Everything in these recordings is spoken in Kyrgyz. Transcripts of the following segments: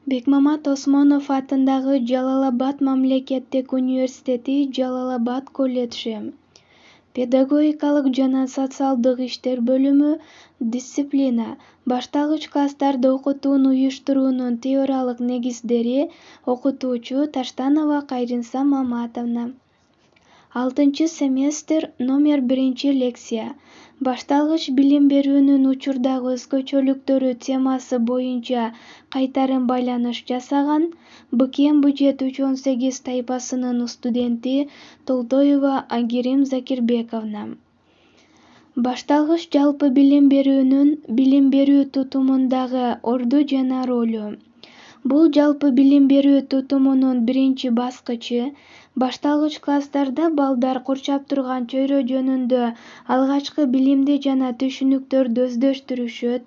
Бекмамат Осмонов атындагы Жалал-Абад мамлекеттик университети, Жалал-Абад колледжи. Педагогикалык жана социалдык иштер бөлүмү. Дисциплина. Башталгыч класстарда окутууну уюштуруунун теориялык негиздери. Окутуучу Таштанова Кайринса Маматовна. 6-семестр, номер 1-лекция. Башталгыч билим берүүнүн учурдагы өзгөчөлүктөрү темасы боюнча кайтарым байланыш жасаган БКМ бюджет 318 тайпасынын студенти Толтоева Айгерим Закирбековна. Башталгыч жалпы билим берүүнүн билим берүү тутумундагы орду жана ролу. Бул жалпы билим берүү тутумунун биринчи баскычы. Башталгыч класстарда балдар курчап турган чөйрө жөнүндө алгачкы билимди жана түшүнүктөрдү өздөштүрүшөт,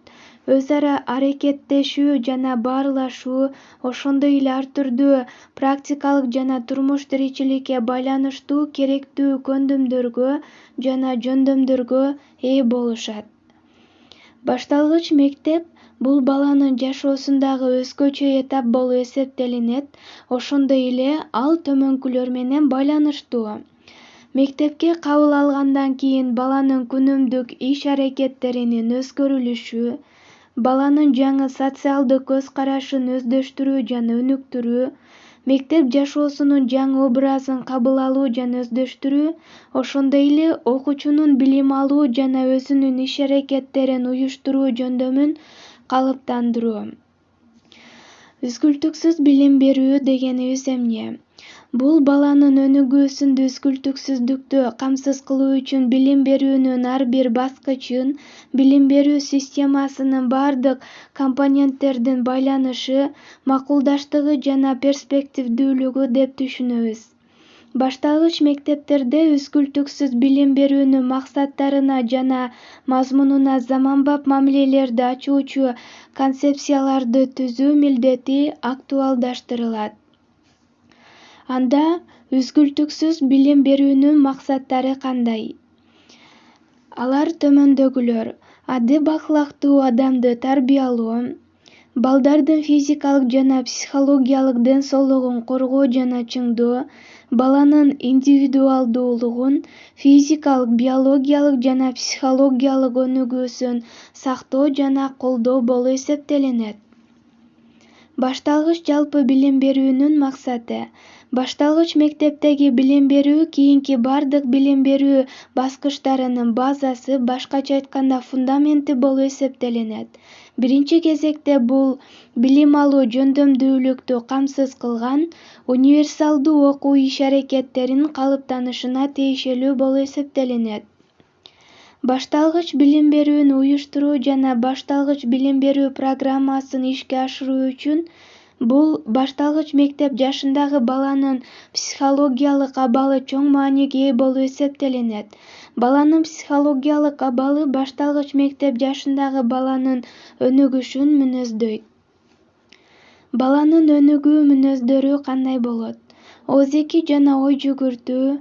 өз ара аракеттешүү жана баарлашуу, ошондой эле ар түрдүү практикалык жана турмуш тиричиликке байланыштуу керектүү көндүмдөргө жана жөндөмдөргө ээ болушат. Башталгыч мектеп бул баланын жашоосундагы өзгөчө этап болуп эсептелинет, ошондой эле ал төмөнкүлөр менен байланыштуу. Мектепке кабыл алгандан кийин баланын күнүмдүк иш-аракеттеринин өзгөрүлүшү, баланын жаңы социалдык көз карашын өздөштүрүү жана өнүктүрүү, мектеп жашоосунун жаңы образын кабыл алуу жана өздөштүрүү, ошондой эле окуучунун билим алуу жана өзүнүн иш-аракеттерин уюштуруу жөндөмүн калыптандыруу. Үзгүлтүксүз билим берүү дегенибиз эмне? Бул баланын өнүгүүсүндө үзгүлтүксүздүктү камсыз кылуу үчүн билим берүүнүн ар бир баскычын, билим берүү системасынын бардык компоненттердин байланышы, макулдаштыгы жана перспективдүүлүгү деп түшүнөбүз. Башталгыч мектептерде үзгүлтүксүз билим берүүнүн максаттарына жана мазмунуна заманбап мамилелерди ачуучу концепцияларды түзүү милдети актуалдаштырылат. Анда үзгүлтүксүз билим берүүнүн максаттары кандай? Алар төмөндөгүлөр: адеп-акылактуу адамды тарбиялоо, балдардын физикалык жана психологиялык ден соолугун коргоо жана чыңдоо, баланын индивидуалдуулугун, физикалык, биологиялык жана психологиялык өнүгүүсүн сактоо жана колдоо болуп эсептелинет. Башталгыч жалпы билим берүүнүн максаты. Башталгыч мектептеги билим берүү кийинки бардык билим берүү баскычтарынын базасы, башкача айтканда фундаменти болуп эсептелинет. Биринчи кезекте бул билим алуу жөндөмдүүлүктү камсыз кылган, универсалдуу окуу иш-аракеттеринин калыптанышына тиешелүү болуп эсептелинет. Башталгыч билим берүүнү уюштуруу жана башталгыч билим берүү программасын ишке ашыруу үчүн бул башталгыч мектеп жашындагы баланын психологиялык абалы чоң мааниге ээ болуп эсептелинет. Баланын психологиялык абалы башталгыч мектеп жашындагы баланын өнүгүшүн мүнөздөйт. Баланын өнүгүү мүнөздөрү кандай болот? Оозеки жана ой жүгүртүү,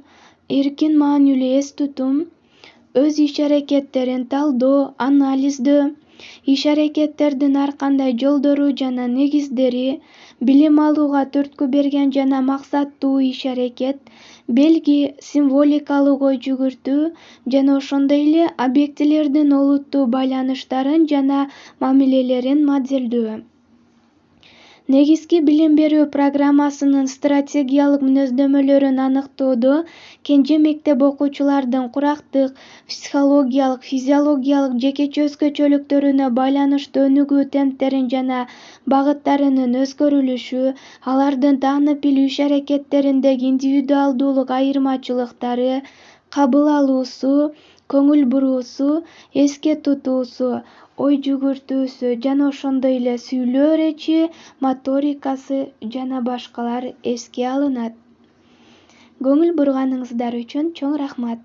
эркин маанилүү эс тутум, өз иш-аракеттерин талдоо, анализдөө, иш-аракеттердин ар кандай жолдору жана негиздери, билим алууга түрткү берген жана максаттуу иш-аракет, белги, символикалык ой жүгүртүү жана ошондой эле объектилердин олуттуу байланыштарын жана мамилелерин модельдөө. Негизги билим берүү программасынын стратегиялык мүнөздөмөлөрүн аныктоодо кенже мектеп окуучулардын курактык, психологиялык, физиологиялык жекече өзгөчөлүктөрүнө байланыштуу өнүгүү темптерин жана багыттарынын өзгөрүлүшү, алардын таанып билүү иш-аракеттериндеги индивидуалдуулук айырмачылыктары, кабыл алуусу, көңүл буруусу, эске тутуусу, ой жүгүртүүсү жана ошондой эле сүйлөө речи, моторикасы жана башкалар эске алынат. Көңүл бурганыңыздар үчүн чоң рахмат.